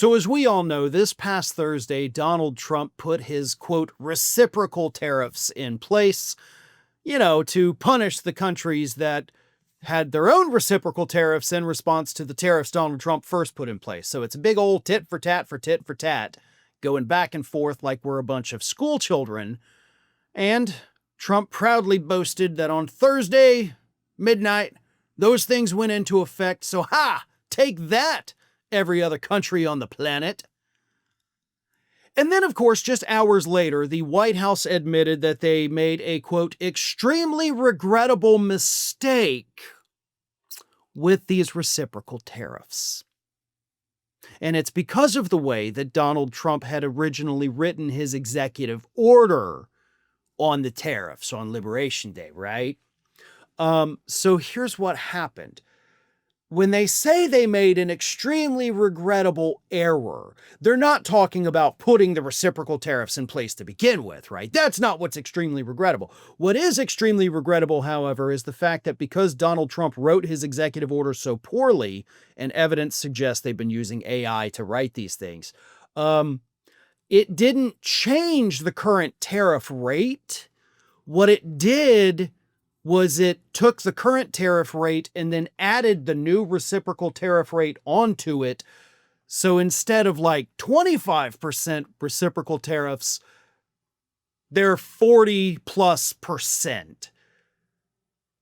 So as we all know, this past Thursday, Donald Trump put his, quote, reciprocal tariffs in place, to punish the countries that had their own reciprocal tariffs in response to the tariffs Donald Trump first put in place. So it's a big old tit for tat, going back and forth like we're a bunch of school children. And Trump proudly boasted that on Thursday, midnight, those things went into effect. So take that, every other country on the planet. And then, of course, just hours later, the White House admitted that they made a, quote, extremely regrettable mistake with these reciprocal tariffs. And it's because of the way that Donald Trump had originally written his executive order on the tariffs on Liberation Day, right? So here's what happened. When they say they made an extremely regrettable error, they're not talking about putting the reciprocal tariffs in place to begin with, right? That's not what's extremely regrettable. What is extremely regrettable, however, is the fact that because Donald Trump wrote his executive order so poorly, and evidence suggests they've been using AI to write these things, it didn't change the current tariff rate. What it did was it took the current tariff rate and then added the new reciprocal tariff rate onto it. So instead of like 25% reciprocal tariffs, they're 40+%.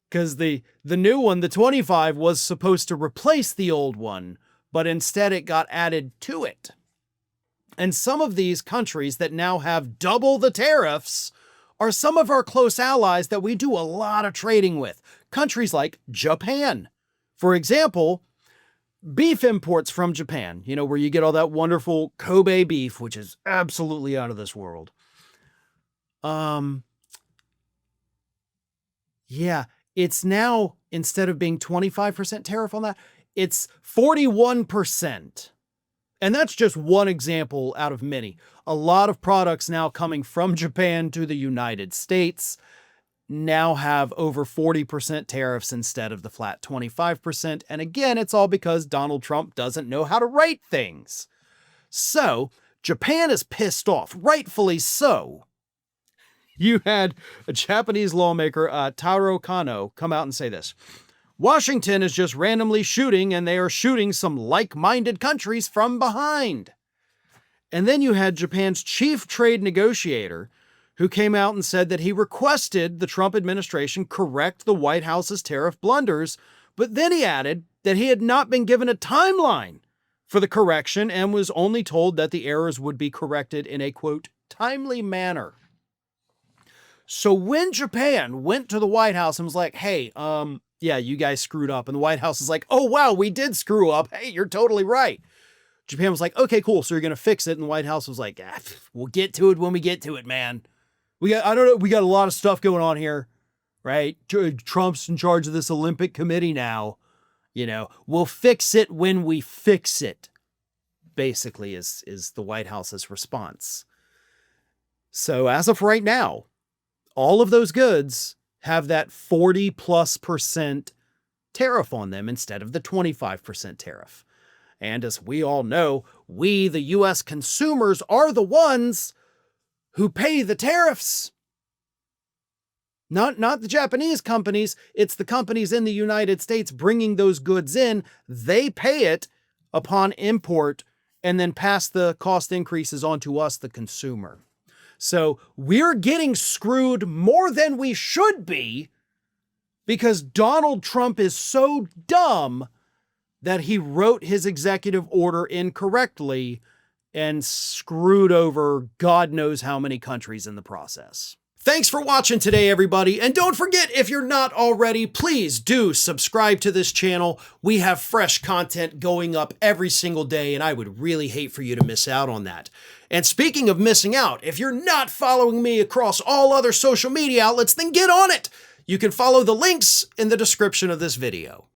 Because the new one, the 25, was supposed to replace the old one, but instead it got added to it. And some of these countries that now have double the tariffs are some of our close allies that we do a lot of trading with. Countries like Japan. For example, beef imports from Japan, where you get all that wonderful Kobe beef, which is absolutely out of this world. It's now, instead of being 25% tariff on that, it's 41%. And that's just one example out of many. A lot of products now coming from Japan to the United States now have over 40% tariffs instead of the flat 25%. And again, it's all because Donald Trump doesn't know how to write things. So Japan is pissed off, rightfully so. You had a Japanese lawmaker, Taro Kano, come out and say this. Washington is just randomly shooting, and they are shooting some like-minded countries from behind. And then you had Japan's chief trade negotiator, who came out and said that he requested the Trump administration correct the White House's tariff blunders, but then he added that he had not been given a timeline for the correction and was only told that the errors would be corrected in a, quote, timely manner. So when Japan went to the White House and was like, hey, yeah, you guys screwed up. And the White House is like, oh, wow, we did screw up. Hey, you're totally right. Japan was like, okay, cool. So you're going to fix it. And the White House was like, we'll get to it when we get to it, man. We got a lot of stuff going on here, right? Trump's in charge of this Olympic committee now. We'll fix it when we fix it, basically is the White House's response. So as of right now, all of those goods have that 40+% tariff on them instead of the 25% tariff. And as we all know, we, the U.S. consumers, are the ones who pay the tariffs. Not the Japanese companies. It's the companies in the United States bringing those goods in. They pay it upon import and then pass the cost increases on to us, the consumer. So we're getting screwed more than we should be because Donald Trump is so dumb that he wrote his executive order incorrectly and screwed over God knows how many countries in the process. Thanks for watching today, everybody. And don't forget, if you're not already, please do subscribe to this channel. We have fresh content going up every single day, and I would really hate for you to miss out on that. And speaking of missing out, if you're not following me across all other social media outlets, then get on it. You can follow the links in the description of this video.